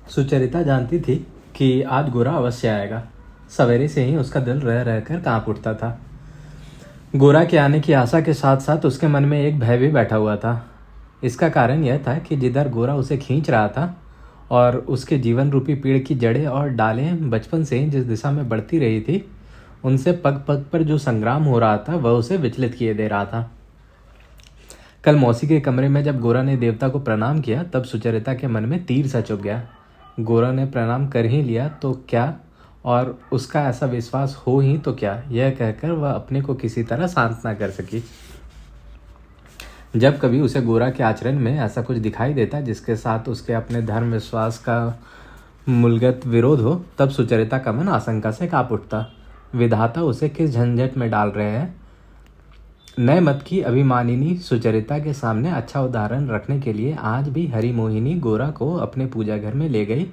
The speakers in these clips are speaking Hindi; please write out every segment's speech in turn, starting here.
सुचरिता जानती थी कि आज गोरा अवश्य आएगा। सवेरे से ही उसका दिल रह रहकर कांप उठता था। गोरा के आने की आशा के साथ साथ उसके मन में एक भय भी बैठा हुआ था। इसका कारण यह था कि जिधर गोरा उसे खींच रहा था और उसके जीवन रूपी पेड़ की जड़ें और डालें बचपन से ही जिस दिशा में बढ़ती रही थी, उनसे पग पग पर जो संग्राम हो रहा था वह उसे विचलित किए दे रहा था। कल मौसी के कमरे में जब गोरा ने देवता को प्रणाम किया तब सुचरिता के मन में तीर सा चुभ गया। गोरा ने प्रणाम कर ही लिया तो क्या, और उसका ऐसा विश्वास हो ही तो क्या, यह कहकर वह अपने को किसी तरह शांत ना कर सकी। जब कभी उसे गोरा के आचरण में ऐसा कुछ दिखाई देता जिसके साथ उसके अपने धर्म विश्वास का मूलगत विरोध हो, तब सुचरिता का मन आशंका से कांप उठता। विधाता उसे किस झंझट में डाल रहे हैं। नए मत की अभिमानिनी सुचरिता के सामने अच्छा उदाहरण रखने के लिए आज भी हरि मोहिनी गोरा को अपने पूजा घर में ले गई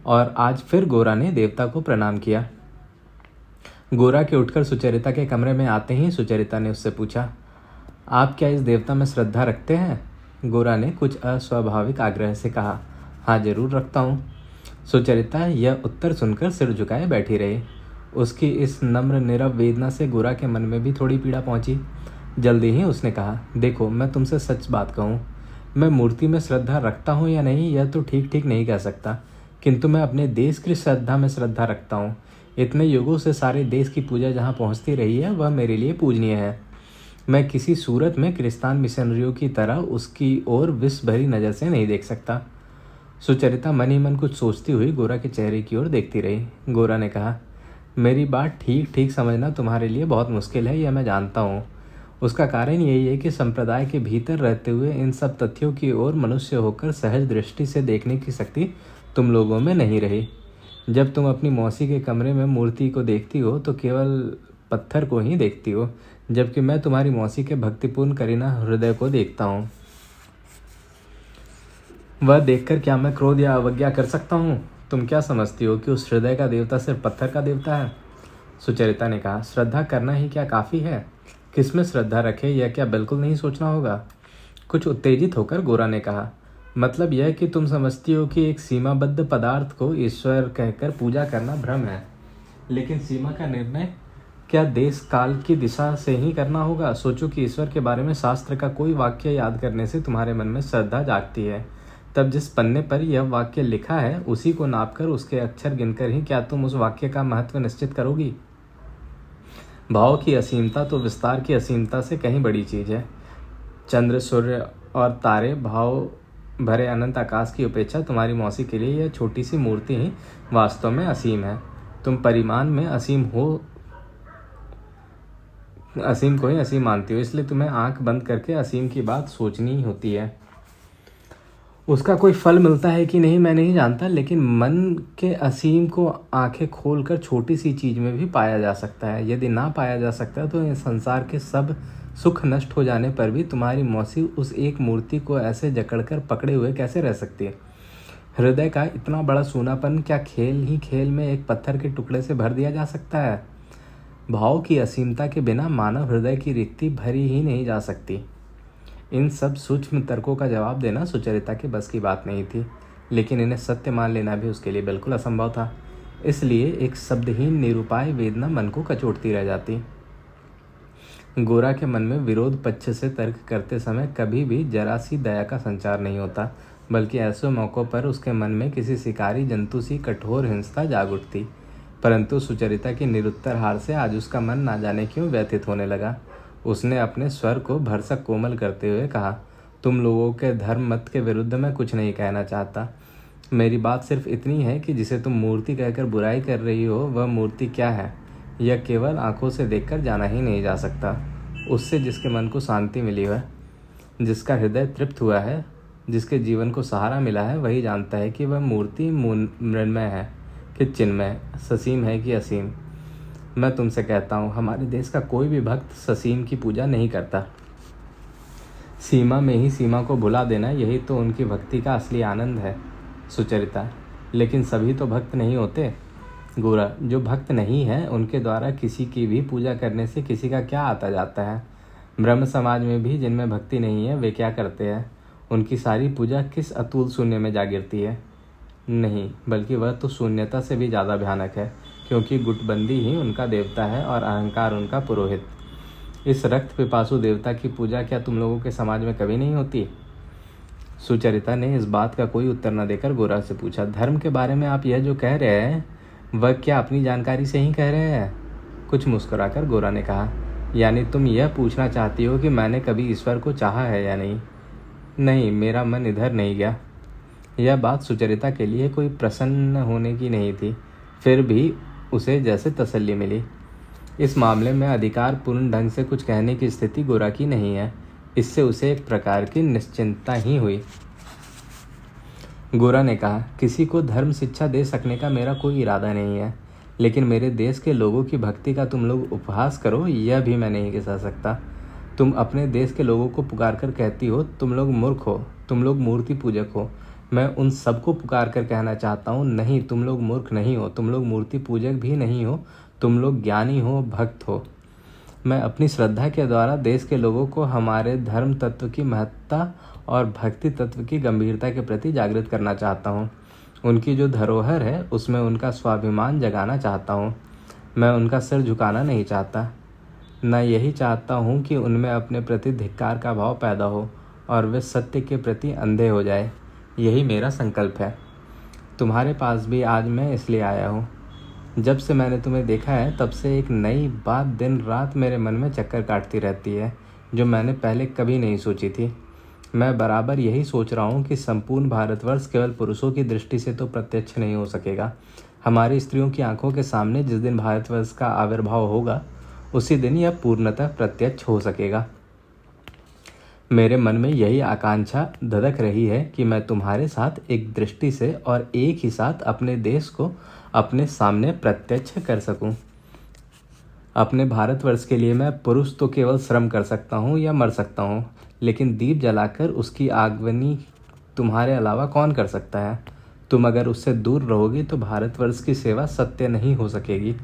और आज फिर गोरा ने देवता को प्रणाम किया। गोरा के उठकर सुचरिता के कमरे में आते ही सुचरिता ने उससे पूछा, आप क्या इस देवता में श्रद्धा रखते हैं? गोरा ने कुछ अस्वाभाविक आग्रह से कहा, हाँ जरूर रखता हूँ। सुचरिता यह उत्तर सुनकर सिर झुकाए बैठी रही। उसकी इस नम्र नीरव वेदना से गोरा के मन में भी थोड़ी पीड़ा पहुंची। जल्दी ही उसने कहा, देखो मैं तुमसे सच बात कहूँ, मैं मूर्ति में श्रद्धा रखता हूँ या नहीं यह तो ठीक ठीक नहीं कह सकता, किंतु मैं अपने देश की श्रद्धा में श्रद्धा रखता हूँ। इतने युगों से सारे देश की पूजा जहाँ पहुँचती रही है वह मेरे लिए पूजनीय है। मैं किसी सूरत में क्रिस्तान मिशनरियों की तरह उसकी ओर विष भरी नज़र से नहीं देख सकता। सुचरिता मन ही मन कुछ सोचती हुई गोरा के चेहरे की ओर देखती रही। गोरा ने कहा, मेरी बात ठीक ठीक समझना तुम्हारे लिए बहुत मुश्किल है, यह मैं जानता हूँ। उसका कारण यही है कि संप्रदाय के भीतर रहते हुए इन सब तथ्यों की ओर मनुष्य होकर सहज दृष्टि से देखने की शक्ति तुम लोगों में नहीं रही। जब तुम अपनी मौसी के कमरे में मूर्ति को देखती हो तो केवल पत्थर को ही देखती हो, जबकि मैं तुम्हारी मौसी के भक्तिपूर्ण करीना हृदय को देखता हूँ। वह देखकर क्या मैं क्रोध या अवज्ञा कर सकता हूँ? तुम क्या समझती हो कि उस हृदय का देवता सिर्फ पत्थर का देवता है? सुचरिता ने कहा, श्रद्धा करना ही क्या काफ़ी है? किसमें श्रद्धा रखे यह क्या बिल्कुल नहीं सोचना होगा? कुछ उत्तेजित होकर गोरा ने कहा, मतलब यह कि तुम समझती हो कि एक सीमाबद्ध पदार्थ को ईश्वर कहकर पूजा करना भ्रम है, लेकिन सीमा का निर्णय क्या देश काल की दिशा से ही करना होगा? सोचो कि ईश्वर के बारे में शास्त्र का कोई वाक्य याद करने से तुम्हारे मन में श्रद्धा जागती है, तब जिस पन्ने पर यह वाक्य लिखा है उसी को नापकर उसके अक्षर गिनकर ही क्या तुम उस वाक्य का महत्व निश्चित करोगी? भाव की असीमता तो विस्तार की असीमता से कहीं बड़ी चीज़ है। चंद्र, सूर्य और तारे, भाव भरे अनंत आकाश की अपेक्षा तुम्हारी मौसी के लिए यह छोटी सी मूर्ति ही वास्तव में असीम है। तुम परिमाण में असीम को ही असीम मानती हो, इसलिए तुम्हें आंख बंद करके असीम की बात सोचनी ही होती है। उसका कोई फल मिलता है कि नहीं मैं नहीं जानता, लेकिन मन के असीम को आंखें खोलकर छोटी सी चीज़ में भी पाया जा सकता है। यदि ना पाया जा सकता तो इस संसार के सब सुख नष्ट हो जाने पर भी तुम्हारी मौसी उस एक मूर्ति को ऐसे जकड़कर पकड़े हुए कैसे रह सकती है? हृदय का इतना बड़ा सूनापन क्या खेल ही खेल में एक पत्थर के टुकड़े से भर दिया जा सकता है? भाव की असीमता के बिना मानव हृदय की रिक्ति भरी ही नहीं जा सकती। इन सब सूक्ष्म तर्कों का जवाब देना सुचरिता के बस की बात नहीं थी, लेकिन इन्हें सत्य मान लेना भी उसके लिए बिल्कुल असंभव था। इसलिए एक शब्दहीन निरुपाय वेदना मन को कचोटती रह जाती। गोरा के मन में विरोध पक्ष से तर्क करते समय कभी भी जरा सी दया का संचार नहीं होता, बल्कि ऐसे मौक़ों पर उसके मन में किसी शिकारी जंतु सी कठोर हिंसता जाग उठती। परंतु सुचरिता की निरुत्तर हार से आज उसका मन ना जाने क्यों व्यथित होने लगा। उसने अपने स्वर को भरसक कोमल करते हुए कहा, तुम लोगों के धर्म मत के विरुद्ध मैं कुछ नहीं कहना चाहता। मेरी बात सिर्फ इतनी है कि जिसे तुम मूर्ति कहकर बुराई कर रही हो वह मूर्ति क्या है, यह केवल आंखों से देखकर जाना ही नहीं जा सकता। उससे जिसके मन को शांति मिली है, जिसका हृदय तृप्त हुआ है, जिसके जीवन को सहारा मिला है, वही जानता है कि वह मूर्ति मृण्मय है कि चिन्मय, ससीम है कि असीम। मैं तुमसे कहता हूँ, हमारे देश का कोई भी भक्त ससीम की पूजा नहीं करता। सीमा में ही सीमा को भुला देना, यही तो उनकी भक्ति का असली आनंद है। सुचरिता, लेकिन सभी तो भक्त नहीं होते। गोरा, जो भक्त नहीं है उनके द्वारा किसी की भी पूजा करने से किसी का क्या आता जाता है? ब्रह्म समाज में भी जिनमें भक्ति नहीं है वे क्या करते हैं? उनकी सारी पूजा किस अतुल शून्य में जा गिरती है। नहीं, बल्कि वह तो शून्यता से भी ज़्यादा भयानक है, क्योंकि गुटबंदी ही उनका देवता है और अहंकार उनका पुरोहित। इस रक्त पिपासु देवता की पूजा क्या तुम लोगों के समाज में कभी नहीं होती? सुचरिता ने इस बात का कोई उत्तर न देकर गोरा से पूछा, धर्म के बारे में आप यह जो कह रहे हैं वह क्या अपनी जानकारी से ही कह रहे हैं? कुछ मुस्कुराकर गोरा ने कहा, यानी तुम यह पूछना चाहती हो कि मैंने कभी ईश्वर को चाहा है या नहीं? नहीं, मेरा मन इधर नहीं गया। यह बात सुचरिता के लिए कोई प्रसन्न होने की नहीं थी, फिर भी उसे जैसे तसल्ली मिली। इस मामले में अधिकारपूर्ण ढंग से कुछ कहने की स्थिति गोरा की नहीं है। इससे उसे एक प्रकार की निश्चिंतता ही हुई। गोरा ने कहा, किसी को धर्म शिक्षा दे सकने का मेरा कोई इरादा नहीं है, लेकिन मेरे देश के लोगों की भक्ति का तुम लोग उपहास करो यह भी मैं नहीं कह सकता। तुम अपने देश के लोगों को पुकार कर कहती हो तुम लोग मूर्ख हो, तुम लोग मूर्ति पूजक हो। मैं उन सबको पुकार कर कहना चाहता हूँ, नहीं, तुम लोग मूर्ख नहीं हो, तुम लोग मूर्ति पूजक भी नहीं हो, तुम लोग ज्ञानी हो, भक्त हो। मैं अपनी श्रद्धा के द्वारा देश के लोगों को हमारे धर्म तत्व की महत्ता और भक्ति तत्व की गंभीरता के प्रति जागृत करना चाहता हूँ। उनकी जो धरोहर है उसमें उनका स्वाभिमान जगाना चाहता हूँ। मैं उनका सिर झुकाना नहीं चाहता। न यही चाहता हूँ कि उनमें अपने प्रति धिक्कार का भाव पैदा हो और वे सत्य के प्रति अंधे हो जाए। यही मेरा संकल्प है। तुम्हारे पास भी आज मैं इसलिए आया हूँ। जब से मैंने तुम्हें देखा है तब से एक नई बात दिन रात मेरे मन में चक्कर काटती रहती है, जो मैंने पहले कभी नहीं सोची थी। मैं बराबर यही सोच रहा हूँ कि संपूर्ण भारतवर्ष केवल पुरुषों की दृष्टि से तो प्रत्यक्ष नहीं हो सकेगा। हमारी स्त्रियों की आंखों के सामने जिस दिन भारतवर्ष का आविर्भाव होगा उसी दिन यह पूर्णतः प्रत्यक्ष हो सकेगा। मेरे मन में यही आकांक्षा धधक रही है कि मैं तुम्हारे साथ एक दृष्टि से और एक ही साथ अपने देश को अपने सामने प्रत्यक्ष कर सकूं। अपने भारतवर्ष के लिए मैं पुरुष तो केवल श्रम कर सकता हूं या मर सकता हूं, लेकिन दीप जलाकर उसकी आगवनी तुम्हारे अलावा कौन कर सकता है? तुम अगर उससे दूर रहोगी तो भारतवर्ष की सेवा सत्य नहीं हो सकेगी।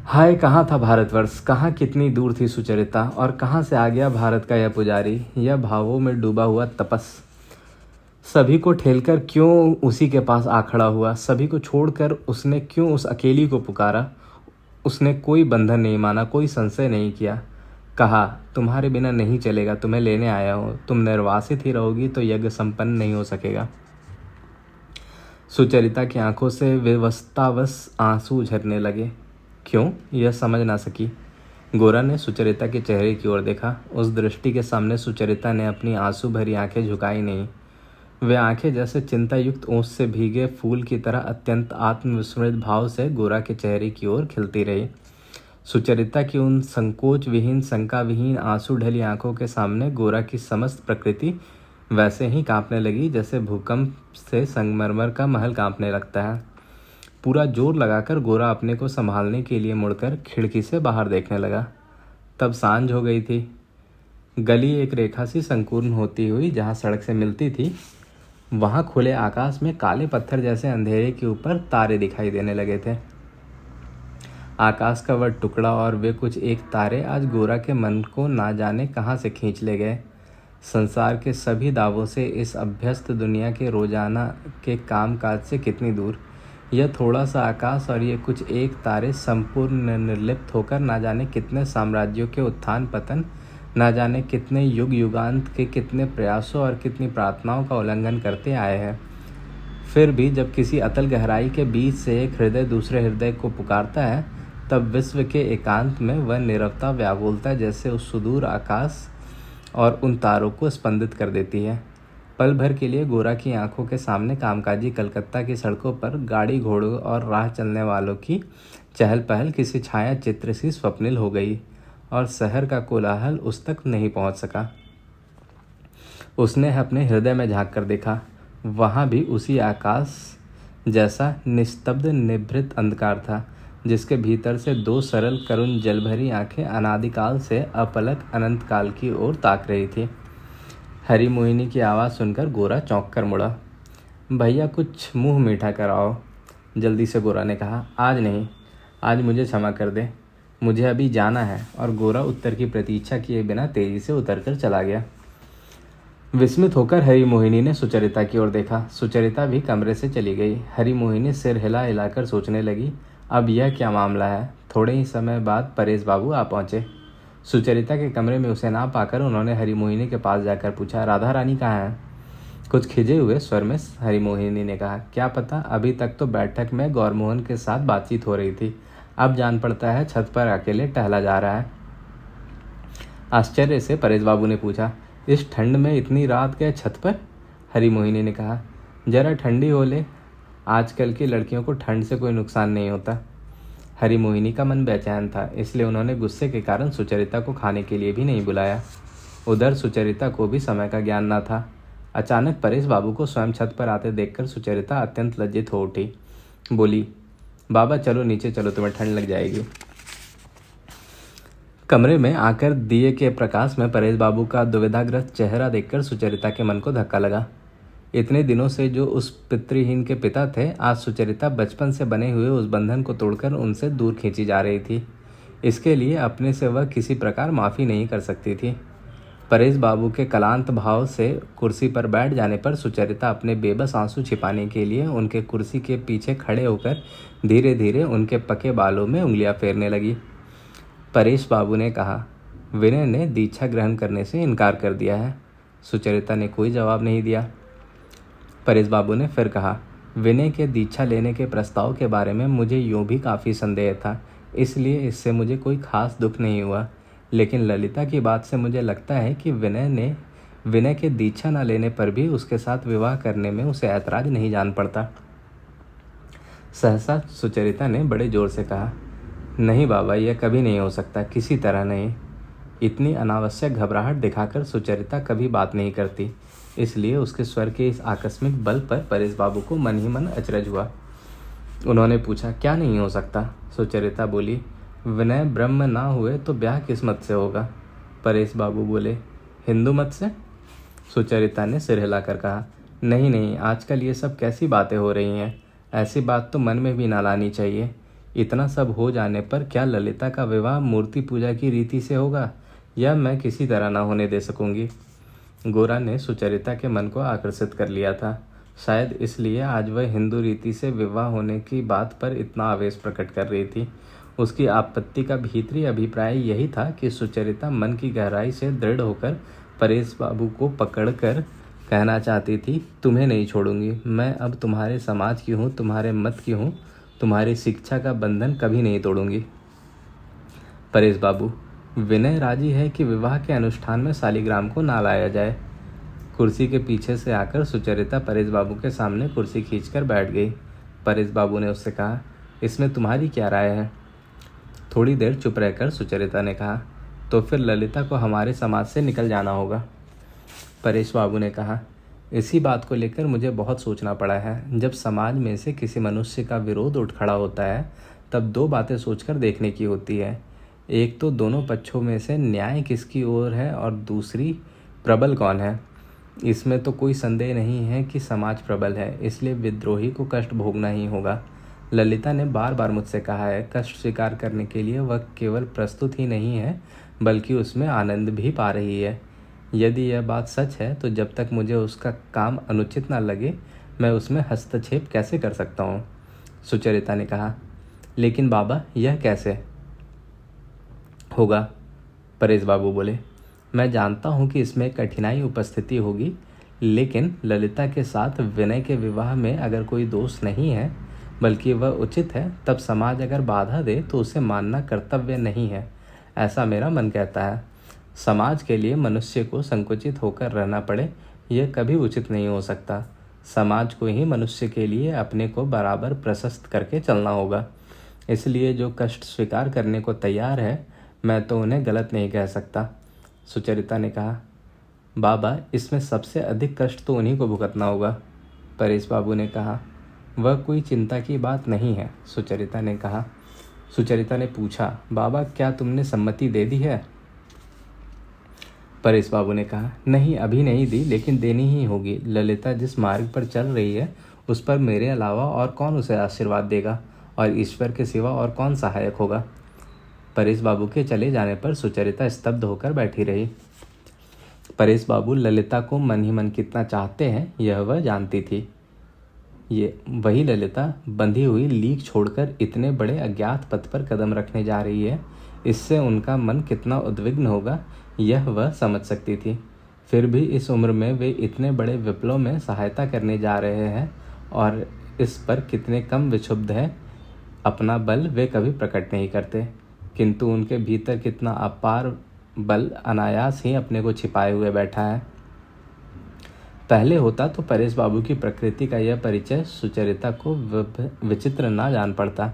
हाय, कहाँ था भारतवर्ष? कहाँ कितनी दूर थी सुचरिता? और कहाँ से आ गया भारत का यह पुजारी, यह भावों में डूबा हुआ तपस? सभी को ठेलकर क्यों उसी के पास आ खड़ा हुआ? सभी को छोड़कर उसने क्यों उस अकेली को पुकारा? उसने कोई बंधन नहीं माना, कोई संशय नहीं किया। कहा, तुम्हारे बिना नहीं चलेगा, तुम्हें लेने आया हूँ। तुम निर्वासित ही रहोगी तो यज्ञ संपन्न नहीं हो सकेगा। सुचरिता की आंखों से विवस्तावश आंसू झरने लगे। क्यों? यह समझ ना सकी। गोरा ने सुचरिता के चेहरे की ओर देखा। उस दृष्टि के सामने सुचरिता ने अपनी आंसू भरी आंखें झुकाई नहीं। वे आंखें जैसे चिंता युक्त ओस से भीगे फूल की तरह अत्यंत आत्मविस्मृत भाव से गोरा के चेहरे की ओर खिलती रही। सुचरिता की उन संकोच विहीन, शंका विहीन, आंसू ढली आंखों के सामने गोरा की समस्त प्रकृति वैसे ही कांपने लगी जैसे भूकंप से संगमरमर का महल कांपने लगता है। पूरा जोर लगाकर गोरा अपने को संभालने के लिए मुड़कर खिड़की से बाहर देखने लगा। तब सांझ हो गई थी। गली एक रेखा सी संकीर्ण होती हुई जहाँ सड़क से मिलती थी, वहाँ खुले आकाश में काले पत्थर जैसे अंधेरे के ऊपर तारे दिखाई देने लगे थे। आकाश का वह टुकड़ा और वे कुछ एक तारे आज गोरा के मन को ना जाने कहाँ से खींच ले गए। संसार के सभी दावों से, इस अभ्यस्त दुनिया के रोजाना के काम काज से कितनी दूर। यह थोड़ा सा आकाश और ये कुछ एक तारे संपूर्ण निर्लिप्त होकर ना जाने कितने साम्राज्यों के उत्थान पतन, ना जाने कितने युग युगांत के कितने प्रयासों और कितनी प्रार्थनाओं का उल्लंघन करते आए हैं। फिर भी जब किसी अतल गहराई के बीच से एक हृदय दूसरे हृदय को पुकारता है, तब विश्व के एकांत में वह नीरवता व्याकुलता जैसे उस सुदूर आकाश और उन तारों को स्पंदित कर देती है। पल भर के लिए गोरा की आंखों के सामने कामकाजी कलकत्ता की सड़कों पर गाड़ी घोड़ों और राह चलने वालों की चहल पहल किसी छाया चित्र सी स्वप्निल हो गई और शहर का कोलाहल उस तक नहीं पहुंच सका। उसने अपने हृदय में झांक कर देखा। वहाँ भी उसी आकाश जैसा निस्तब्ध निभृत अंधकार था, जिसके भीतर से दो सरल करुण जलभरी आंखें अनादिकाल से अपलक अनंत काल की ओर ताक रही थी। हरी मोहिनी की आवाज़ सुनकर गोरा चौंक कर मुड़ा। भैया, कुछ मुंह मीठा कराओ, जल्दी से गोरा ने कहा। आज नहीं, आज मुझे क्षमा कर दे, मुझे अभी जाना है। और गोरा उत्तर की प्रतीक्षा किए बिना तेजी से उतरकर चला गया। विस्मित होकर हरी मोहिनी ने सुचरिता की ओर देखा। सुचरिता भी कमरे से चली गई। हरी मोहिनी सिर हिला हिलाकर सोचने लगी, अब यह क्या मामला है। थोड़े ही समय बाद परेश बाबू आ पहुंचे। सुचरिता के कमरे में उसे ना पाकर उन्होंने हरी मोहिनी के पास जाकर पूछा, राधा रानी कहाँ है? कुछ खिजे हुए स्वर में हरी मोहिनी ने कहा, क्या पता, अभी तक तो बैठक में गौरमोहन के साथ बातचीत हो रही थी, अब जान पड़ता है छत पर अकेले टहला जा रहा है। आश्चर्य से परेश बाबू ने पूछा, इस ठंड में इतनी रात गए छत पर? हरी मोहिनी ने कहा, जरा ठंडी हो ले, आजकल की लड़कियों को ठंड से कोई नुकसान नहीं होता। हरी मोहिनी का मन बेचैन था, इसलिए उन्होंने गुस्से के कारण सुचरिता को खाने के लिए भी नहीं बुलाया। उधर सुचरिता को भी समय का ज्ञान न था। अचानक परेश बाबू को स्वयं छत पर आते देखकर सुचरिता अत्यंत लज्जित हो उठी। बोली, बाबा चलो नीचे चलो, तुम्हें ठंड लग जाएगी। कमरे में आकर दिए के प्रकाश में परेश बाबू का दुविधाग्रस्त चेहरा देखकर सुचरिता के मन को धक्का लगा। इतने दिनों से जो उस पितृहीन के पिता थे, आज सुचरिता बचपन से बने हुए उस बंधन को तोड़कर उनसे दूर खींची जा रही थी। इसके लिए अपने से वह किसी प्रकार माफ़ी नहीं कर सकती थी। परेश बाबू के कलांत भाव से कुर्सी पर बैठ जाने पर सुचरिता अपने बेबस आंसू छिपाने के लिए उनके कुर्सी के पीछे खड़े होकर धीरे धीरे उनके पके बालों में उंगलियां फेरने लगी। परेश बाबू ने कहा, विनय ने दीक्षा ग्रहण करने से इनकार कर दिया है। सुचरिता ने कोई जवाब नहीं दिया। परेश बाबू ने फिर कहा, विनय के दीक्षा लेने के प्रस्ताव के बारे में मुझे यूँ भी काफ़ी संदेह था, इसलिए इससे मुझे कोई खास दुख नहीं हुआ, लेकिन ललिता की बात से मुझे लगता है कि विनय के दीक्षा न लेने पर भी उसके साथ विवाह करने में उसे ऐतराज नहीं जान पड़ता। सहसा सुचरिता ने बड़े जोर से कहा, नहीं बाबा, यह कभी नहीं हो सकता, किसी तरह नहीं। इतनी अनावश्यक घबराहट दिखाकर सुचरिता कभी बात नहीं करती, इसलिए उसके स्वर के इस आकस्मिक बल पर परेश बाबू को मन ही मन अचरज हुआ। उन्होंने पूछा, क्या नहीं हो सकता? सुचरिता बोली, विनय ब्रह्म ना हुए तो ब्याह किस मत से होगा? परेश बाबू बोले, हिंदू मत से? सुचरिता ने सिर हिलाकर कहा, नहीं नहीं, आजकल ये सब कैसी बातें हो रही हैं, ऐसी बात तो मन में भी ना लानी चाहिए। इतना सब हो जाने पर क्या ललिता का विवाह मूर्ति पूजा की रीति से होगा, या मैं किसी तरह ना होने दे सकूंगी? गोरा ने सुचरिता के मन को आकर्षित कर लिया था। शायद इसलिए आज वह हिंदू रीति से विवाह होने की बात पर इतना आवेश प्रकट कर रही थी। उसकी आपत्ति का भीतरी अभिप्राय यही था कि सुचरिता मन की गहराई से दृढ़ होकर परेश बाबू को पकड़कर कहना चाहती थी, तुम्हें नहीं छोड़ूंगी, मैं अब तुम्हारे समाज की हूँ, तुम्हारे मत की हूँ, तुम्हारी शिक्षा का बंधन कभी नहीं तोड़ूंगी। परेश बाबू, विनय राजी है कि विवाह के अनुष्ठान में शालिग्राम को ना लाया जाए। कुर्सी के पीछे से आकर सुचरिता परेश बाबू के सामने कुर्सी खींचकर बैठ गई। परेश बाबू ने उससे कहा, इसमें तुम्हारी क्या राय है? थोड़ी देर चुप रहकर सुचरिता ने कहा, तो फिर ललिता को हमारे समाज से निकल जाना होगा। परेश बाबू ने कहा, इसी बात को लेकर मुझे बहुत सोचना पड़ा है। जब समाज में से किसी मनुष्य का विरोध उठ खड़ा होता है, तब दो बातें सोचकर देखने की होती है। एक तो दोनों पक्षों में से न्याय किसकी ओर है, और दूसरी प्रबल कौन है। इसमें तो कोई संदेह नहीं है कि समाज प्रबल है, इसलिए विद्रोही को कष्ट भोगना ही होगा। ललिता ने बार बार मुझसे कहा है, कष्ट स्वीकार करने के लिए वह केवल प्रस्तुत ही नहीं है, बल्कि उसमें आनंद भी पा रही है। यदि यह बात सच है, तो जब तक मुझे उसका काम अनुचित ना लगे, मैं उसमें हस्तक्षेप कैसे कर सकता हूँ? सुचरिता ने कहा, लेकिन बाबा, यह कैसे होगा? परेश बाबू बोले, मैं जानता हूँ कि इसमें कठिनाई उपस्थिति होगी, लेकिन ललिता के साथ विनय के विवाह में अगर कोई दोष नहीं है, बल्कि वह उचित है, तब समाज अगर बाधा दे तो उसे मानना कर्तव्य नहीं है, ऐसा मेरा मन कहता है। समाज के लिए मनुष्य को संकुचित होकर रहना पड़े, यह कभी उचित नहीं हो सकता। समाज को ही मनुष्य के लिए अपने को बराबर प्रशस्त करके चलना होगा। इसलिए जो कष्ट स्वीकार करने को तैयार है, मैं तो उन्हें गलत नहीं कह सकता। सुचरिता ने कहा, बाबा, इसमें सबसे अधिक कष्ट तो उन्हीं को भुगतना होगा। परेश बाबू ने कहा, वह कोई चिंता की बात नहीं है। सुचरिता ने पूछा, बाबा, क्या तुमने सम्मति दे दी है? परेश बाबू ने कहा, नहीं, अभी नहीं दी, लेकिन देनी ही होगी। ललिता जिस मार्ग पर चल रही है, उस पर मेरे अलावा और कौन उसे आशीर्वाद देगा, और ईश्वर के सिवा और कौन सहायक होगा? परेश बाबू के चले जाने पर सुचरिता स्तब्ध होकर बैठी रही। परेश बाबू ललिता को मन ही मन कितना चाहते हैं यह वह जानती थी। ये वही ललिता बंधी हुई लीक छोड़कर इतने बड़े अज्ञात पथ पर कदम रखने जा रही है, इससे उनका मन कितना उद्विग्न होगा यह वह समझ सकती थी। फिर भी इस उम्र में वे इतने बड़े विप्लव में सहायता करने जा रहे हैं और इस पर कितने कम विक्षुब्ध है। अपना बल वे कभी प्रकट नहीं करते, किंतु उनके भीतर कितना अपार बल अनायास ही अपने को छिपाए हुए बैठा है। पहले होता तो परेश बाबू की प्रकृति का यह परिचय सुचरिता को विचित्र ना जान पड़ता,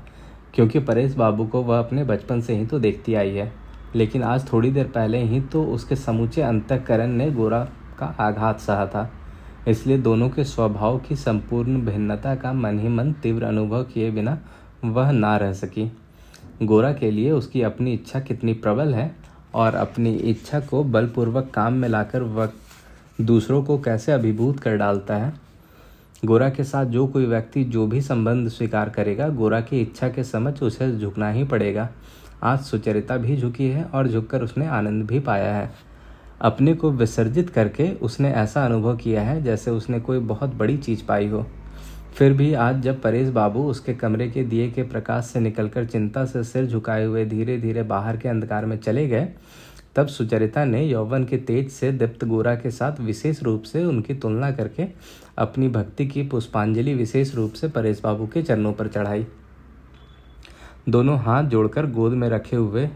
क्योंकि परेश बाबू को वह अपने बचपन से ही तो देखती आई है। लेकिन आज थोड़ी देर पहले ही तो उसके समूचे अंतःकरण ने गोरा का आघात सहा था, इसलिए दोनों के स्वभाव की संपूर्ण भिन्नता का मन ही मन तीव्र अनुभव किए बिना वह ना रह सकी। गोरा के लिए उसकी अपनी इच्छा कितनी प्रबल है और अपनी इच्छा को बलपूर्वक काम में लाकर वह दूसरों को कैसे अभिभूत कर डालता है। गोरा के साथ जो कोई व्यक्ति जो भी संबंध स्वीकार करेगा, गोरा की इच्छा के समक्ष उसे झुकना ही पड़ेगा। आज सुचरिता भी झुकी है और झुककर उसने आनंद भी पाया है। अपने को विसर्जित करके उसने ऐसा अनुभव किया है जैसे उसने कोई बहुत बड़ी चीज़ पाई हो। फिर भी आज जब परेश बाबू उसके कमरे के दिए के प्रकाश से निकलकर चिंता से सिर झुकाए हुए धीरे धीरे बाहर के अंधकार में चले गए, तब सुचरिता ने यौवन के तेज से दीप्त गोरा के साथ विशेष रूप से उनकी तुलना करके अपनी भक्ति की पुष्पांजलि विशेष रूप से परेश बाबू के चरणों पर चढ़ाई। दोनों हाथ जोड़कर गोद में रखे हुए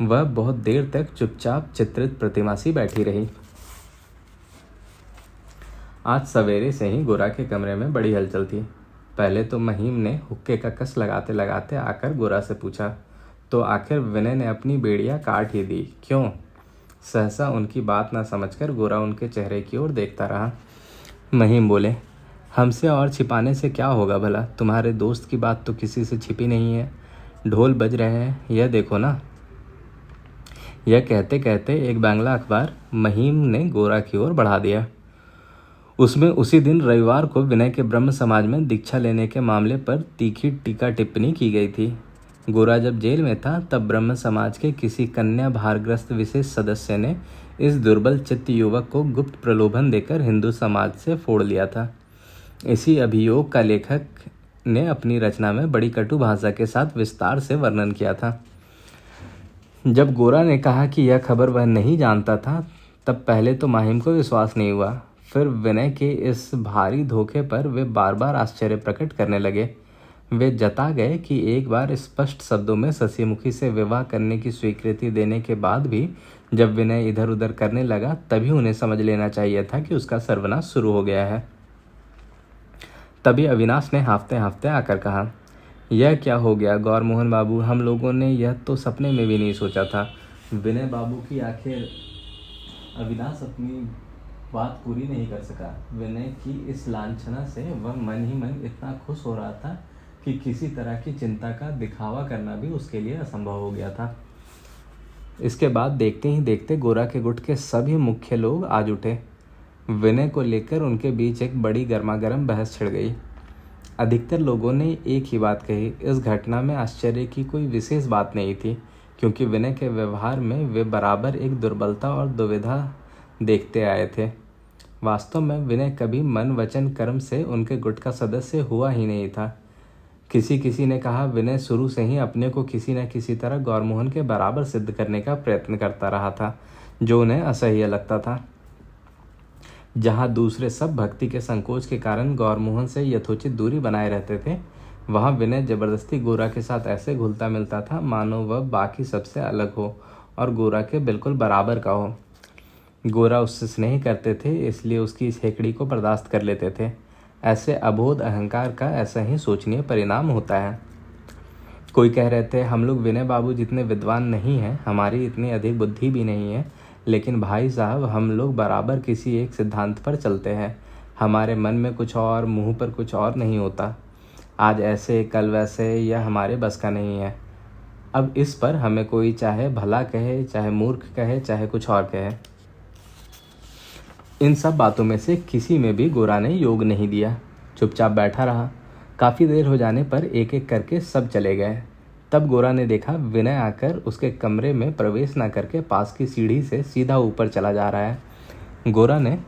वह बहुत देर तक चुपचाप चित्रित प्रतिमा सी बैठी रही। आज सवेरे से ही गोरा के कमरे में बड़ी हलचल थी। पहले तो महीम ने हुक्के का कस लगाते लगाते आकर गोरा से पूछा, तो आखिर विनय ने अपनी बेड़ियां काट ही दी, क्यों? सहसा उनकी बात न समझकर गोरा उनके चेहरे की ओर देखता रहा। महीम बोले, हमसे और छिपाने से क्या होगा भला, तुम्हारे दोस्त की बात तो किसी से छिपी नहीं है। ढोल बज रहे हैं, यह देखो ना। यह कहते कहते एक बांग्ला अखबार महीम ने गोरा की ओर बढ़ा दिया। उसमें उसी दिन रविवार को विनय के ब्रह्म समाज में दीक्षा लेने के मामले पर तीखी टीका टिप्पणी की गई थी। गोरा जब जेल में था तब ब्रह्म समाज के किसी कन्या भारग्रस्त विशेष सदस्य ने इस दुर्बल चित्त युवक को गुप्त प्रलोभन देकर हिंदू समाज से फोड़ लिया था। इसी अभियोग का लेखक ने अपनी रचना में बड़ी कटु भाषा के साथ विस्तार से वर्णन किया था। जब गोरा ने कहा कि यह खबर वह नहीं जानता था, तब पहले तो माहिम को विश्वास नहीं हुआ। फिर विनय के इस भारी धोखे पर वे बार बार आश्चर्य प्रकट करने लगे। वे जता गए कि एक बार स्पष्ट शब्दों में शशिमुखी से विवाह करने की स्वीकृति देने के बाद भी जब विनय इधर उधर करने लगा, तभी उन्हें समझ लेना चाहिए था कि उसका सर्वनाश शुरू हो गया है। तभी अविनाश ने हाँफते हाँफते आकर कहा, यह क्या हो गया गौर मोहन बाबू, हम लोगों ने यह तो सपने में भी नहीं सोचा था। विनय बाबू की आखिर अविनाश अपनी बात पूरी नहीं कर सका। विनय की इस लांछना से वह मन ही मन इतना खुश हो रहा था कि किसी तरह की चिंता का दिखावा करना भी उसके लिए असंभव हो गया था। इसके बाद देखते ही देखते गोरा के गुट के सभी मुख्य लोग आज उठे। विनय को लेकर उनके बीच एक बड़ी गर्मागर्म बहस छिड़ गई। अधिकतर लोगों ने एक ही बात कही, इस घटना में आश्चर्य की कोई विशेष बात नहीं थी, क्योंकि विनय के व्यवहार में वे बराबर एक दुर्बलता और दुविधा देखते आए थे। वास्तव में विनय कभी मन वचन कर्म से उनके गुट का सदस्य हुआ ही नहीं था। किसी ने कहा विनय शुरू से ही अपने को किसी न किसी तरह गौरमोहन के बराबर सिद्ध करने का प्रयत्न करता रहा था, जो उन्हें असह्य लगता था। जहाँ दूसरे सब भक्ति के संकोच के कारण गौरमोहन से यथोचित दूरी बनाए रहते थे, वहाँ विनय जबरदस्ती गोरा के साथ ऐसे घुलता मिलता था मानो वह बाकी सबसे अलग हो और गोरा के बिल्कुल बराबर का हो। गोरा उससे स्नेह करते थे, इसलिए उसकी इस हेकड़ी को बर्दाश्त कर लेते थे। ऐसे अबोध अहंकार का ऐसा ही सोचनीय परिणाम होता है। कोई कह रहे थे, हम लोग विनय बाबू जितने विद्वान नहीं हैं, हमारी इतनी अधिक बुद्धि भी नहीं है, लेकिन भाई साहब हम लोग बराबर किसी एक सिद्धांत पर चलते हैं। हमारे मन में कुछ और, मुंह पर कुछ और नहीं होता। आज ऐसे कल वैसे, यह हमारे बस का नहीं है। अब इस पर हमें कोई चाहे भला कहे, चाहे मूर्ख कहे, चाहे कुछ और कहे। इन सब बातों में से किसी में भी गोरा ने योग नहीं दिया, चुपचाप बैठा रहा। काफ़ी देर हो जाने पर एक एक करके सब चले गए। तब गोरा ने देखा विनय आकर उसके कमरे में प्रवेश न करके पास की सीढ़ी से सीधा ऊपर चला जा रहा है। गोरा ने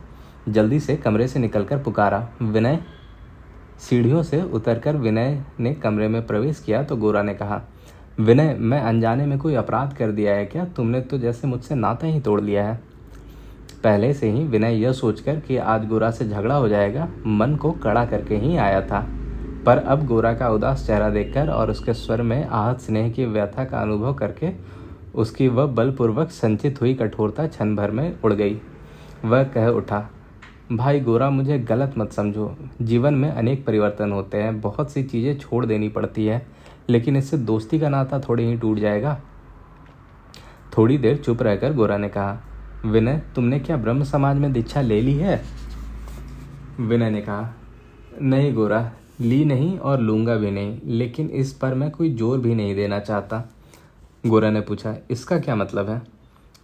जल्दी से कमरे से निकलकर पुकारा, विनय। सीढ़ियों से उतरकर विनय ने कमरे में प्रवेश किया तो गोरा ने कहा, विनय, मैं अनजाने में कोई अपराध कर दिया है क्या? तुमने तो जैसे मुझसे नाता ही तोड़ लिया है। पहले से ही विनय यह सोचकर कि आज गोरा से झगड़ा हो जाएगा, मन को कड़ा करके ही आया था, पर अब गोरा का उदास चेहरा देखकर और उसके स्वर में आहत स्नेह की व्यथा का अनुभव करके उसकी वह बलपूर्वक संचित हुई कठोरता क्षण भर में उड़ गई। वह कह उठा, भाई गोरा, मुझे गलत मत समझो। जीवन में अनेक परिवर्तन होते हैं, बहुत सी चीज़ें छोड़ देनी पड़ती है, लेकिन इससे दोस्ती का नाता थोड़ी ही टूट जाएगा। थोड़ी देर चुप रहकर गोरा ने कहा, विनय, तुमने क्या ब्रह्म समाज में दीक्षा ले ली है? विनय ने कहा, नहीं गोरा, ली नहीं और लूँगा भी नहीं, लेकिन इस पर मैं कोई जोर भी नहीं देना चाहता। गोरा ने पूछा, इसका क्या मतलब है?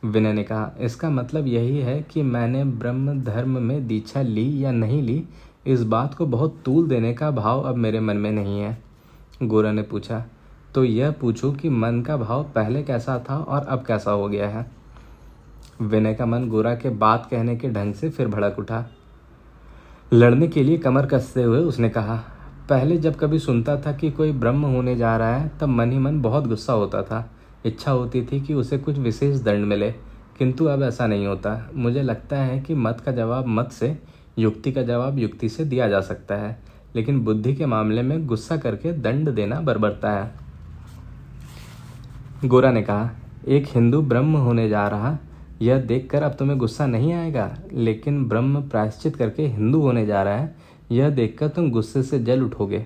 विनय ने कहा, इसका मतलब यही है कि मैंने ब्रह्म धर्म में दीक्षा ली या नहीं ली, इस बात को बहुत तूल देने का भाव अब मेरे मन में नहीं है। गोरा ने पूछा, तो यह पूछूं कि मन का भाव पहले कैसा था और अब कैसा हो गया है? विनय का मन गोरा के बात कहने के ढंग से फिर भड़क उठा। लड़ने के लिए कमर कसते हुए उसने कहा, पहले जब कभी सुनता था कि कोई ब्रह्म होने जा रहा है तब मन ही मन बहुत गुस्सा होता था। इच्छा होती थी कि उसे कुछ विशेष दंड मिले, किंतु अब ऐसा नहीं होता। मुझे लगता है कि मत का जवाब मत से, युक्ति का जवाब युक्ति से दिया जा सकता है, लेकिन बुद्धि के मामले में गुस्सा करके दंड देना बर्बरता है। गोरा ने कहा, एक हिंदू ब्रह्म होने जा रहा, यह देखकर अब तुम्हें गुस्सा नहीं आएगा, लेकिन ब्रह्म प्रायश्चित करके हिंदू होने जा रहा है, यह देखकर तुम गुस्से से जल उठोगे।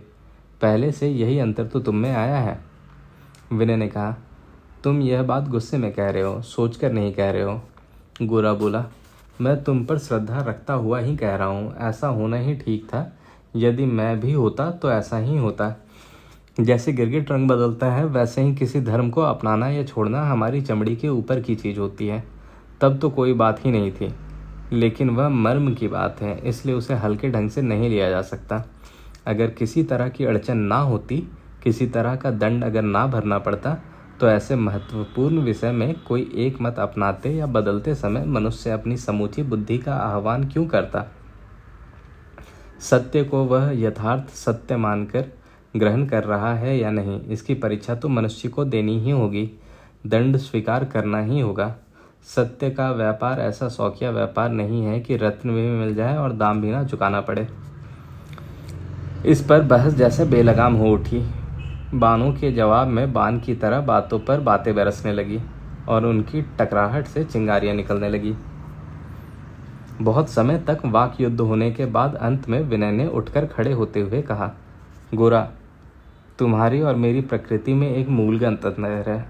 पहले से यही अंतर तो तुम में आया है। विनय ने कहा, तुम यह बात गुस्से में कह रहे हो, सोचकर नहीं कह रहे हो। गोरा बोला, मैं तुम पर श्रद्धा रखता हुआ ही कह रहा हूँ। ऐसा होना ही ठीक था। यदि मैं भी होता तो ऐसा ही होता। जैसे गिरगिट रंग बदलता है, वैसे ही किसी धर्म को अपनाना या छोड़ना हमारी चमड़ी के ऊपर की चीज़ होती है। तब तो कोई बात ही नहीं थी, लेकिन वह मर्म की बात है, इसलिए उसे हल्के ढंग से नहीं लिया जा सकता। अगर किसी तरह की अड़चन ना होती, किसी तरह का दंड अगर ना भरना पड़ता, तो ऐसे महत्वपूर्ण विषय में कोई एक मत अपनाते या बदलते समय मनुष्य अपनी समूची बुद्धि का आह्वान क्यों करता? सत्य को वह यथार्थ सत्य मानकर ग्रहण कर रहा है या नहीं, इसकी परीक्षा तो मनुष्य को देनी ही होगी। दंड स्वीकार करना ही होगा। सत्य का व्यापार ऐसा शौकिया व्यापार नहीं है कि रत्न भी मिल जाए और दाम भी ना चुकाना पड़े। इस पर बहस जैसे बेलगाम हो उठी। बाणों के जवाब में बाण की तरह बातों पर बातें बरसने लगी और उनकी टकराहट से चिंगारियां निकलने लगी। बहुत समय तक वाक युद्ध होने के बाद अंत में विनय ने उठकर खड़े होते हुए कहा, गोरा, तुम्हारी और मेरी प्रकृति में एक मूलगत अंतर है।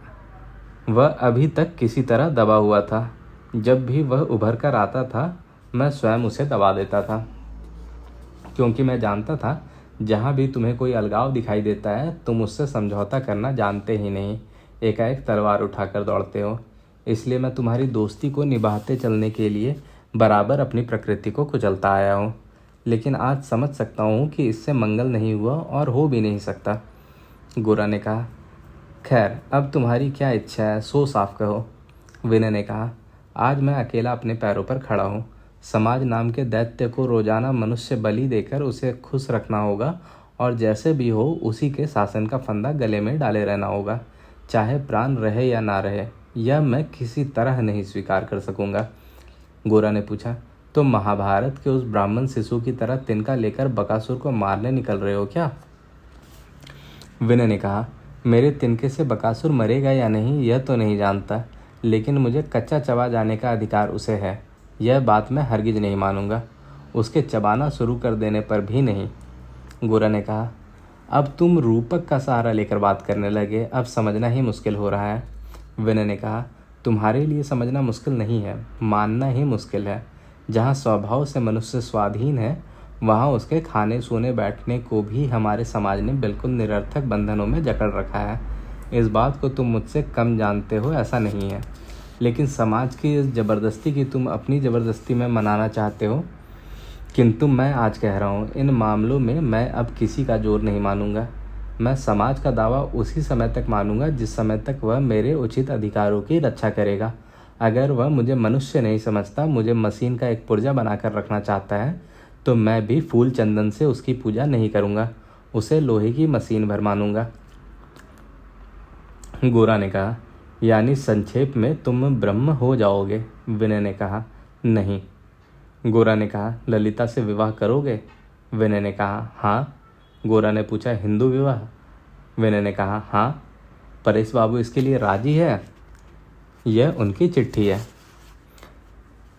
वह अभी तक किसी तरह दबा हुआ था। जब भी वह उभर कर आता था, मैं स्वयं उसे दबा देता था, क्योंकि मैं जानता था जहाँ भी तुम्हें कोई अलगाव दिखाई देता है, तुम उससे समझौता करना जानते ही नहीं, एकाएक तलवार उठाकर दौड़ते हो। इसलिए मैं तुम्हारी दोस्ती को निभाते चलने के लिए बराबर अपनी प्रकृति को कुचलता आया हूँ, लेकिन आज समझ सकता हूँ कि इससे मंगल नहीं हुआ और हो भी नहीं सकता। गोरा ने कहा, खैर, अब तुम्हारी क्या इच्छा है सो साफ कहो। विनय ने कहा, आज मैं अकेला अपने पैरों पर खड़ा हूँ। समाज नाम के दैत्य को रोजाना मनुष्य बलि देकर उसे खुश रखना होगा और जैसे भी हो उसी के शासन का फंदा गले में डाले रहना होगा, चाहे प्राण रहे या ना रहे। यह मैं किसी तरह नहीं स्वीकार कर सकूंगा। गोरा ने पूछा, तो महाभारत के उस ब्राह्मण शिशु की तरह तिनका लेकर बकासुर को मारने निकल रहे हो क्या? विनय ने कहा, मेरे तिनके से बकासुर मरेगा या नहीं यह तो नहीं जानता, लेकिन मुझे कच्चा चबा जाने का अधिकार उसे है। यह बात मैं हरगिज नहीं मानूंगा, उसके चबाना शुरू कर देने पर भी नहीं। गोरा ने कहा, अब तुम रूपक का सहारा लेकर बात करने लगे, अब समझना ही मुश्किल हो रहा है। विनय ने कहा, तुम्हारे लिए समझना मुश्किल नहीं है, मानना ही मुश्किल है। जहाँ स्वभाव से मनुष्य स्वाधीन है, वहाँ उसके खाने सोने बैठने को भी हमारे समाज ने बिल्कुल निरर्थक बंधनों में जकड़ रखा है। इस बात को तुम मुझसे कम जानते हो ऐसा नहीं है, लेकिन समाज की इस ज़बरदस्ती की तुम अपनी ज़बरदस्ती में मनाना चाहते हो। किंतु मैं आज कह रहा हूँ, इन मामलों में मैं अब किसी का जोर नहीं मानूंगा। मैं समाज का दावा उसी समय तक मानूंगा जिस समय तक वह मेरे उचित अधिकारों की रक्षा करेगा। अगर वह मुझे मनुष्य नहीं समझता, मुझे मशीन का एक पुर्जा बनाकर रखना चाहता है, तो मैं भी फूल चंदन से उसकी पूजा नहीं करूँगा, उसे लोहे की मशीन भर मानूंगा। गोरा ने कहा, यानी संक्षेप में तुम ब्रह्म हो जाओगे? विनय ने कहा, नहीं। गोरा ने कहा, ललिता से विवाह करोगे? विनय ने कहा, हाँ। गोरा ने पूछा, हिंदू विवाह? विनय ने कहा, हाँ। परेश बाबू इसके लिए राजी है? यह उनकी चिट्ठी है।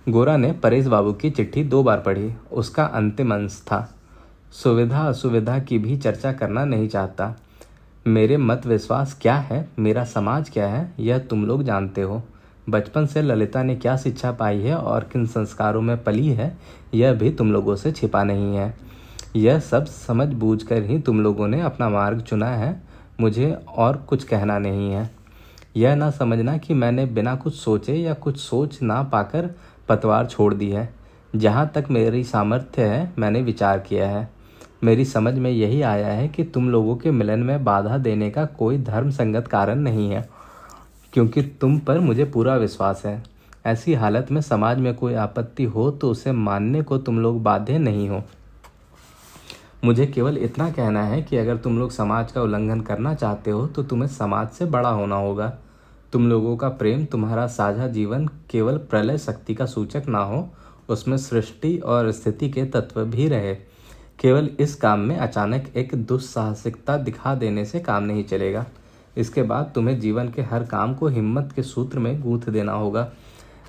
गोरा ने परेश बाबू की चिट्ठी 2 बार पढ़ी। उसका अंतिम अंश था, सुविधा असुविधा की भी चर्चा करना नहीं चाहता। मेरे मत विश्वास क्या है, मेरा समाज क्या है, यह तुम लोग जानते हो। बचपन से ललिता ने क्या शिक्षा पाई है और किन संस्कारों में पली है, यह भी तुम लोगों से छिपा नहीं है। यह सब समझ बूझ कर ही तुम लोगों ने अपना मार्ग चुना है, मुझे और कुछ कहना नहीं है। यह ना समझना कि मैंने बिना कुछ सोचे या कुछ सोच ना पाकर पतवार छोड़ दी है। जहाँ तक मेरी सामर्थ्य है मैंने विचार किया है। मेरी समझ में यही आया है कि तुम लोगों के मिलन में बाधा देने का कोई धर्म संगत कारण नहीं है, क्योंकि तुम पर मुझे पूरा विश्वास है। ऐसी हालत में समाज में कोई आपत्ति हो तो उसे मानने को तुम लोग बाध्य नहीं हो। मुझे केवल इतना कहना है कि अगर तुम लोग समाज का उल्लंघन करना चाहते हो तो तुम्हें समाज से बड़ा होना होगा। तुम लोगों का प्रेम, तुम्हारा साझा जीवन केवल प्रलय शक्ति का सूचक ना हो, उसमें सृष्टि और स्थिति के तत्व भी रहे। केवल इस काम में अचानक एक दुस्साहसिकता दिखा देने से काम नहीं चलेगा। इसके बाद तुम्हें जीवन के हर काम को हिम्मत के सूत्र में गूंथ देना होगा,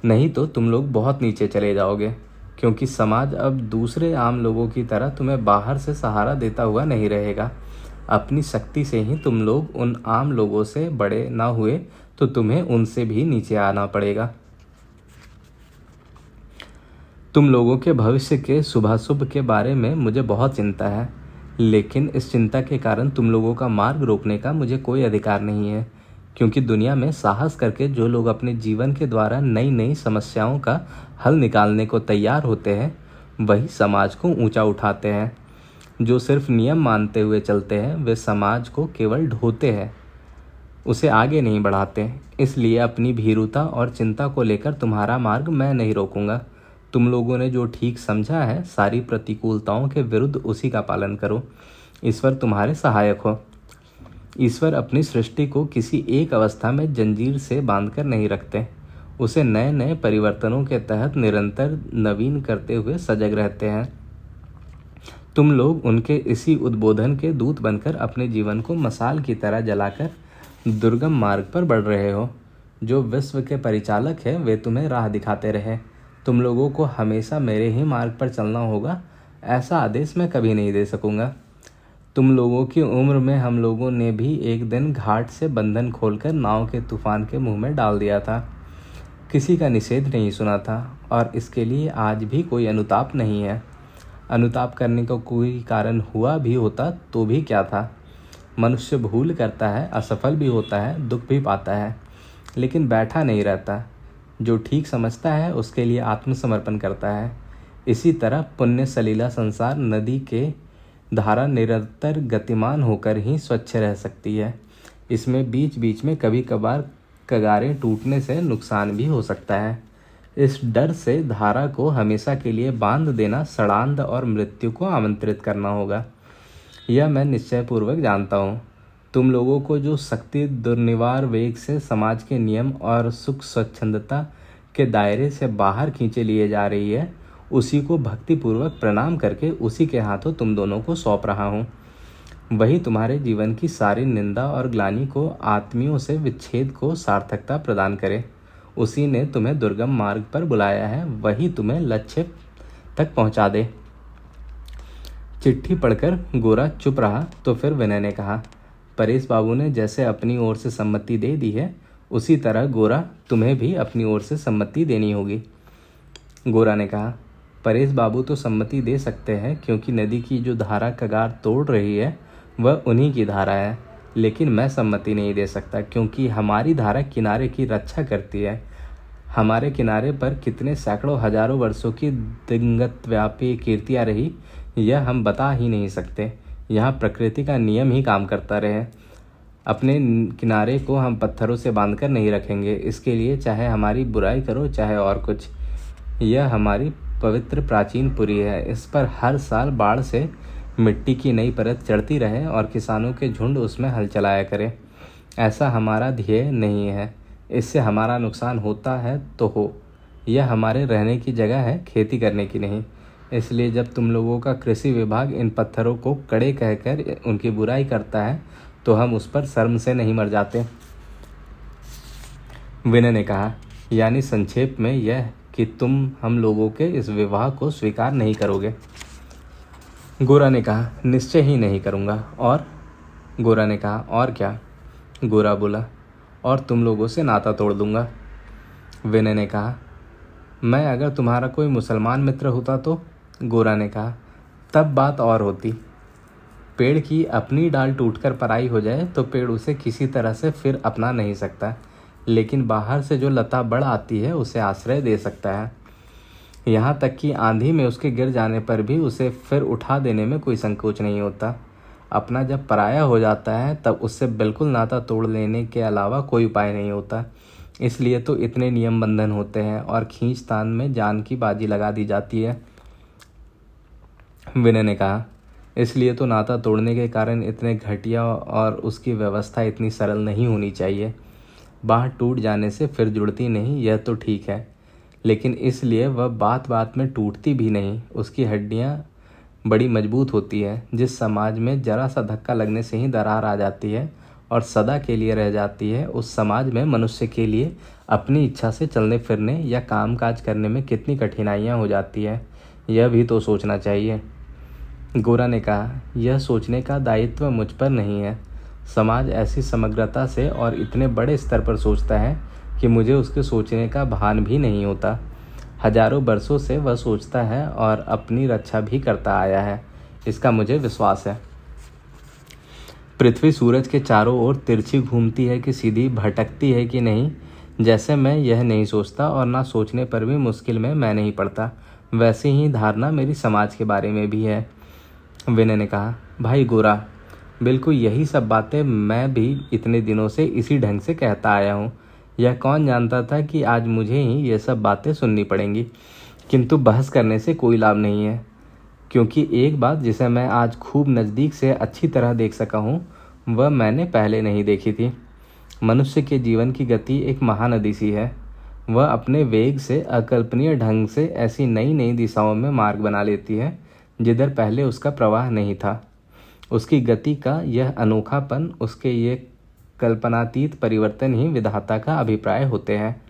नहीं तो तुम लोग बहुत नीचे चले जाओगे, क्योंकि समाज अब दूसरे आम लोगों की तरह तुम्हें बाहर से सहारा देता हुआ नहीं रहेगा। अपनी शक्ति से ही तुम लोग उन आम लोगों से बड़े ना हुए तो तुम्हें उनसे भी नीचे आना पड़ेगा। तुम लोगों के भविष्य के शुभाशुभ के बारे में मुझे बहुत चिंता है, लेकिन इस चिंता के कारण तुम लोगों का मार्ग रोकने का मुझे कोई अधिकार नहीं है, क्योंकि दुनिया में साहस करके जो लोग अपने जीवन के द्वारा नई नई समस्याओं का हल निकालने को तैयार होते हैं, वही समाज को ऊंचा उठाते हैं। जो सिर्फ नियम मानते हुए चलते हैं, वे समाज को केवल ढोते हैं, उसे आगे नहीं बढ़ाते। इसलिए अपनी भीरुता और चिंता को लेकर तुम्हारा मार्ग मैं नहीं रोकूंगा। तुम लोगों ने जो ठीक समझा है, सारी प्रतिकूलताओं के विरुद्ध उसी का पालन करो। ईश्वर तुम्हारे सहायक हो। ईश्वर अपनी सृष्टि को किसी एक अवस्था में जंजीर से बांधकर नहीं रखते, उसे नए नए परिवर्तनों के तहत निरंतर नवीन करते हुए सजग रहते हैं। तुम लोग उनके इसी उद्बोधन के दूत बनकर अपने जीवन को मशाल की तरह जलाकर दुर्गम मार्ग पर बढ़ रहे हो। जो विश्व के परिचालक हैं, वे तुम्हें राह दिखाते रहे। तुम लोगों को हमेशा मेरे ही मार्ग पर चलना होगा, ऐसा आदेश मैं कभी नहीं दे सकूंगा। तुम लोगों की उम्र में हम लोगों ने भी एक दिन घाट से बंधन खोलकर नाव के तूफान के मुंह में डाल दिया था। किसी का निषेध नहीं सुना था, और इसके लिए आज भी कोई अनुताप नहीं है। अनुताप करने का कोई कारण हुआ भी होता तो भी क्या था। मनुष्य भूल करता है, असफल भी होता है, दुख भी पाता है, लेकिन बैठा नहीं रहता। जो ठीक समझता है उसके लिए आत्मसमर्पण करता है। इसी तरह पुण्य सलीला संसार नदी के धारा निरंतर गतिमान होकर ही स्वच्छ रह सकती है। इसमें बीच बीच में कभी कभार कगारें टूटने से नुकसान भी हो सकता है। इस डर से धारा को हमेशा के लिए बांध देना षडांध और मृत्यु को आमंत्रित करना होगा। यह मैं निश्चयपूर्वक जानता हूँ। तुम लोगों को जो शक्ति दुर्निवार वेग से समाज के नियम और सुख स्वच्छंदता के दायरे से बाहर खींचे लिए जा रही है, उसी को भक्तिपूर्वक प्रणाम करके उसी के हाथों तुम दोनों को सौंप रहा हूँ। वही तुम्हारे जीवन की सारी निंदा और ग्लानि को, आत्मियों से विच्छेद को सार्थकता प्रदान करे। उसी ने तुम्हें दुर्गम मार्ग पर बुलाया है, वही तुम्हें लक्ष्य तक पहुँचा दे। चिट्ठी पढ़कर गोरा चुप रहा तो फिर विनय ने कहा, परेश बाबू ने जैसे अपनी ओर से सम्मति दे दी है, उसी तरह गोरा तुम्हें भी अपनी ओर से सम्मति देनी होगी। गोरा ने कहा, परेश बाबू तो सम्मति दे सकते हैं, क्योंकि नदी की जो धारा कगार तोड़ रही है वह उन्हीं की धारा है, लेकिन मैं सम्मति नहीं दे सकता, क्योंकि हमारी धारा किनारे की रक्षा करती है। हमारे किनारे पर कितने सैकड़ों हजारों वर्षों की दिग्व्यापी कीर्तियाँ रही, यह हम बता ही नहीं सकते। यहाँ प्रकृति का नियम ही काम करता रहे। अपने किनारे को हम पत्थरों से बांधकर नहीं रखेंगे। इसके लिए चाहे हमारी बुराई करो चाहे और कुछ। यह हमारी पवित्र प्राचीन पुरी है। इस पर हर साल बाढ़ से मिट्टी की नई परत चढ़ती रहे और किसानों के झुंड उसमें हल चलाया करें। ऐसा हमारा ध्येय नहीं है। इससे हमारा नुकसान होता है तो हो। यह हमारे रहने की जगह है, खेती करने की नहीं। इसलिए जब तुम लोगों का कृषि विभाग इन पत्थरों को कड़े कहकर उनकी बुराई करता है तो हम उस पर शर्म से नहीं मर जाते। विनय ने कहा, यानी संक्षेप में यह कि तुम हम लोगों के इस विवाह को स्वीकार नहीं करोगे। गोरा ने कहा, निश्चय ही नहीं करूँगा। और गोरा ने कहा, और क्या? गोरा बोला, और तुम लोगों से नाता तोड़ दूंगा। विनय ने कहा, मैं अगर तुम्हारा कोई मुसलमान मित्र होता तो? गोरा ने कहा, तब बात और होती। पेड़ की अपनी डाल टूटकर पराई हो जाए तो पेड़ उसे किसी तरह से फिर अपना नहीं सकता, लेकिन बाहर से जो लता बढ़ आती है उसे आश्रय दे सकता है। यहाँ तक कि आंधी में उसके गिर जाने पर भी उसे फिर उठा देने में कोई संकोच नहीं होता। अपना जब पराया हो जाता है तब उससे बिल्कुल नाता तोड़ लेने के अलावा कोई उपाय नहीं होता। इसलिए तो इतने नियम बंधन होते हैं और खींचतान में जान की बाजी लगा दी जाती है। विनय ने कहा, इसलिए तो नाता तोड़ने के कारण इतने घटिया और उसकी व्यवस्था इतनी सरल नहीं होनी चाहिए। बाँह टूट जाने से फिर जुड़ती नहीं, यह तो ठीक है, लेकिन इसलिए वह बात बात में टूटती भी नहीं। उसकी हड्डियाँ बड़ी मजबूत होती है। जिस समाज में जरा सा धक्का लगने से ही दरार आ जाती है और सदा के लिए रह जाती है, उस समाज में मनुष्य के लिए अपनी इच्छा से चलने फिरने या कामकाज करने में कितनी कठिनाइयाँ हो जाती है, यह भी तो सोचना चाहिए। गोरा ने कहा, यह सोचने का दायित्व मुझ पर नहीं है। समाज ऐसी समग्रता से और इतने बड़े स्तर पर सोचता है कि मुझे उसके सोचने का भान भी नहीं होता। हजारों बरसों से वह सोचता है और अपनी रक्षा भी करता आया है, इसका मुझे विश्वास है। पृथ्वी सूरज के चारों ओर तिरछी घूमती है कि सीधी भटकती है कि नहीं, जैसे मैं यह नहीं सोचता और ना सोचने पर भी मुश्किल में मैं नहीं पड़ता, वैसी ही धारणा मेरी समाज के बारे में भी है। विनय ने कहा, भाई गोरा, बिल्कुल यही सब बातें मैं भी इतने दिनों से इसी ढंग से कहता आया हूँ। यह कौन जानता था कि आज मुझे ही ये सब बातें सुननी पड़ेंगी। किंतु बहस करने से कोई लाभ नहीं है, क्योंकि एक बात जिसे मैं आज खूब नज़दीक से अच्छी तरह देख सका हूँ वह मैंने पहले नहीं देखी थी। मनुष्य के जीवन की गति एक महानदी सी है। वह अपने वेग से अकल्पनीय ढंग से ऐसी नई नई दिशाओं में मार्ग बना लेती है जिधर पहले उसका प्रवाह नहीं था। उसकी गति का यह अनोखापन, उसके ये कल्पनातीत परिवर्तन ही विधाता का अभिप्राय होते हैं।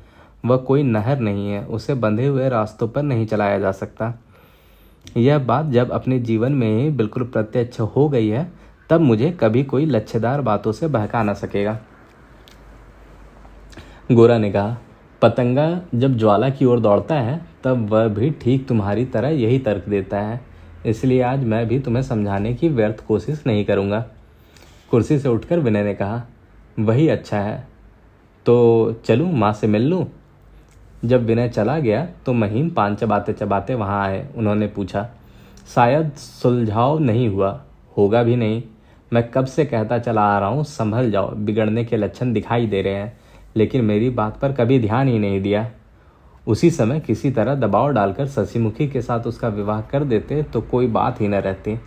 वह कोई नहर नहीं है, उसे बंधे हुए रास्तों पर नहीं चलाया जा सकता। यह बात जब अपने जीवन में ही बिल्कुल प्रत्यक्ष हो गई है तब मुझे कभी कोई लच्छेदार बातों से बहका न सकेगा। गोरा ने कहा, पतंगा जब ज्वाला की ओर दौड़ता है तब वह भी ठीक तुम्हारी तरह यही तर्क देता है। इसलिए आज मैं भी तुम्हें समझाने की व्यर्थ कोशिश नहीं करूँगा। कुर्सी से उठकर विनय ने कहा, वही अच्छा है, तो चलूँ माँ से मिल लूँ। जब विनय चला गया तो महीम पान चबाते चबाते वहाँ आए। उन्होंने पूछा, शायद सुलझाव नहीं हुआ, होगा भी नहीं। मैं कब से कहता चला आ रहा हूँ, संभल जाओ, बिगड़ने के लक्षण दिखाई दे रहे हैं, लेकिन मेरी बात पर कभी ध्यान ही नहीं दिया। उसी समय किसी तरह दबाव डालकर शशिमुखी के साथ उसका विवाह कर देते तो कोई बात ही न रहती।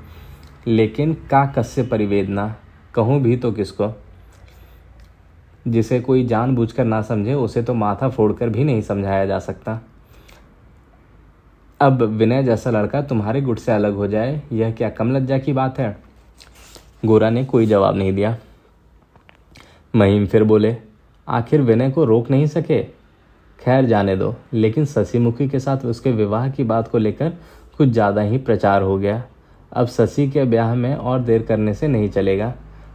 लेकिन का कस्य परिवेदना, कहूँ भी तो किसको। जिसे कोई जानबूझकर ना समझे उसे तो माथा फोड़कर भी नहीं समझाया जा सकता। अब विनय जैसा लड़का तुम्हारे गुट से अलग हो जाए, यह क्या कम लज्जा की बात है? गोरा ने कोई जवाब नहीं दिया। महीम फिर बोले, आखिर विनय को रोक नहीं सके? खैर जाने दो, लेकिन शशिमुखी के साथ उसके विवाह की बात को लेकर कुछ ज़्यादा ही प्रचार हो गया। अब शशि के ब्याह में और देर करने से नहीं चलेगा।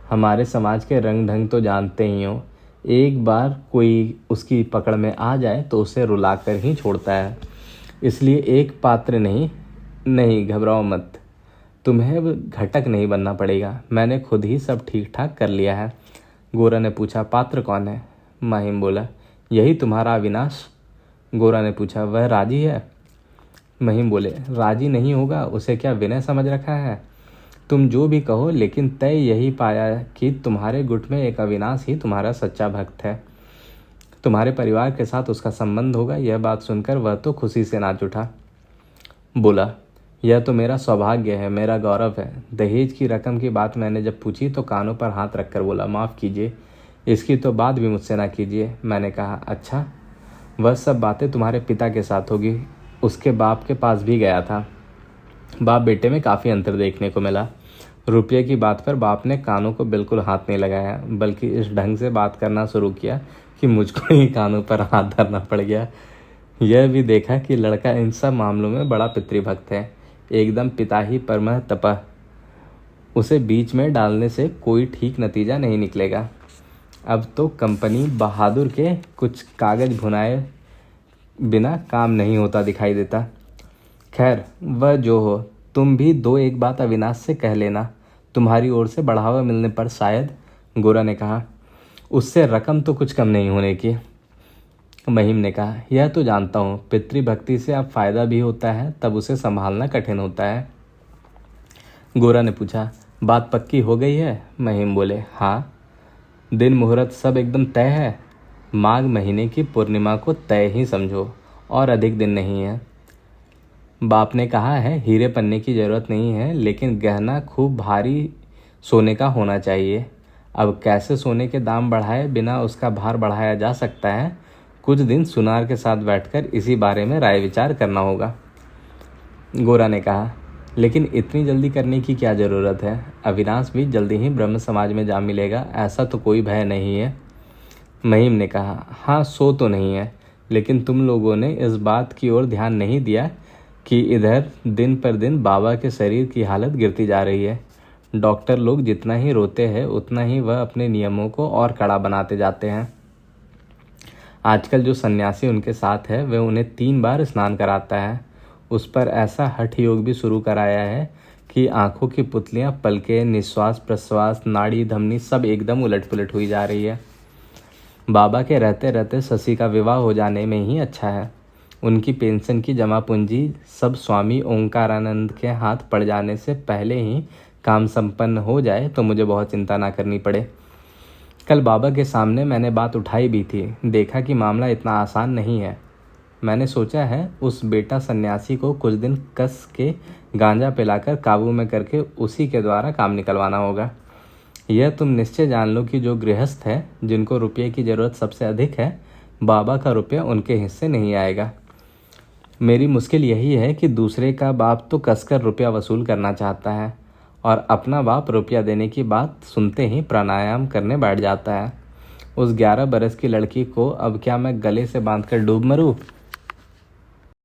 हमारे समाज के रंग ढंग तो जानते ही हो, एक बार कोई उसकी पकड़ में आ जाए तो उसे रुलाकर ही छोड़ता है। इसलिए एक पात्र नहीं घबराओ मत, तुम्हें घटक नहीं बनना पड़ेगा, मैंने खुद ही सब ठीक ठाक कर लिया है। गोरा ने पूछा, पात्र कौन है? माहिम बोला, यही तुम्हारा अविनाश। गोरा ने पूछा, वह राजी है? महिम बोले, राजी नहीं होगा, उसे क्या विनय समझ रखा है? तुम जो भी कहो, लेकिन तय यही पाया कि तुम्हारे गुट में एक अविनाश ही तुम्हारा सच्चा भक्त है। तुम्हारे परिवार के साथ उसका संबंध होगा। यह बात सुनकर वह तो खुशी से नाच उठा। बोला, यह तो मेरा सौभाग्य है, मेरा गौरव है। दहेज की रकम की बात मैंने जब पूछी तो कानों पर हाथ रखकर बोला, माफ़ कीजिए, इसकी तो बात भी मुझसे ना कीजिए। मैंने कहा, अच्छा, वह सब बातें तुम्हारे पिता के साथ होगी। उसके बाप के पास भी गया था। बाप बेटे में काफ़ी अंतर देखने को मिला। रुपये की बात पर बाप ने कानों को बिल्कुल हाथ नहीं लगाया, बल्कि इस ढंग से बात करना शुरू किया कि मुझको ही कानों पर हाथ धरना पड़ गया। यह भी देखा कि लड़का इन सब मामलों में बड़ा पितृभक्त है, एकदम पिता ही परमः तपः। उसे बीच में डालने से कोई ठीक नतीजा नहीं निकलेगा। अब तो कंपनी बहादुर के कुछ कागज भुनाए बिना काम नहीं होता दिखाई देता। खैर, वह जो हो, तुम भी दो एक बात अविनाश से कह लेना, तुम्हारी ओर से बढ़ावा मिलने पर शायद। गोरा ने कहा, उससे रकम तो कुछ कम नहीं होने की। महिम ने कहा, यह तो जानता हूँ, पितृभक्ति से अब फायदा भी होता है, तब उसे संभालना कठिन होता है। गोरा ने पूछा, बात पक्की हो गई है? महिम बोले, हाँ, दिन मुहूर्त सब एकदम तय है। माघ महीने की पूर्णिमा को तय ही समझो, और अधिक दिन नहीं है। बाप ने कहा है, हीरे पन्ने की जरूरत नहीं है, लेकिन गहना खूब भारी सोने का होना चाहिए। अब कैसे सोने के दाम बढ़ाए बिना उसका भार बढ़ाया जा सकता है, कुछ दिन सुनार के साथ बैठकर इसी बारे में राय विचार करना होगा। गोरा ने कहा, लेकिन इतनी जल्दी करने की क्या ज़रूरत है? अविनाश भी जल्दी ही ब्रह्म समाज में जा मिलेगा, ऐसा तो कोई भय नहीं है। महिम ने कहा, हाँ, सो तो नहीं है, लेकिन तुम लोगों ने इस बात की ओर ध्यान नहीं दिया कि इधर दिन पर दिन बाबा के शरीर की हालत गिरती जा रही है। डॉक्टर लोग जितना ही रोते हैं, उतना ही वह अपने नियमों को और कड़ा बनाते जाते हैं। आजकल जो सन्यासी उनके साथ है, वह उन्हें 3 बार स्नान कराता है। उस पर ऐसा हठ योग भी शुरू कराया है कि आंखों की पुतलियां, पलकें, निश्वास प्रश्वास, नाड़ी धमनी सब एकदम उलट पुलट हुई जा रही है। बाबा के रहते रहते शशि का विवाह हो जाने में ही अच्छा है। उनकी पेंशन की जमा पूंजी सब स्वामी ओंकारानंद के हाथ पड़ जाने से पहले ही काम संपन्न हो जाए तो मुझे बहुत चिंता ना करनी पड़े। कल बाबा के सामने मैंने बात उठाई भी थी, देखा कि मामला इतना आसान नहीं है। मैंने सोचा है उस बेटा सन्यासी को कुछ दिन कस के गांजा पिलाकर काबू में करके उसी के द्वारा काम निकलवाना होगा। यह तुम निश्चय जान लो कि जो गृहस्थ है, जिनको रुपये की ज़रूरत सबसे अधिक है, बाबा का रुपया उनके हिस्से नहीं आएगा। मेरी मुश्किल यही है कि दूसरे का बाप तो कसकर रुपया वसूल करना चाहता है, और अपना बाप रुपया देने की बात सुनते ही प्राणायाम करने बैठ जाता है। उस 11 बरस की लड़की को अब क्या मैं गले से बांधकर डूब मरूं?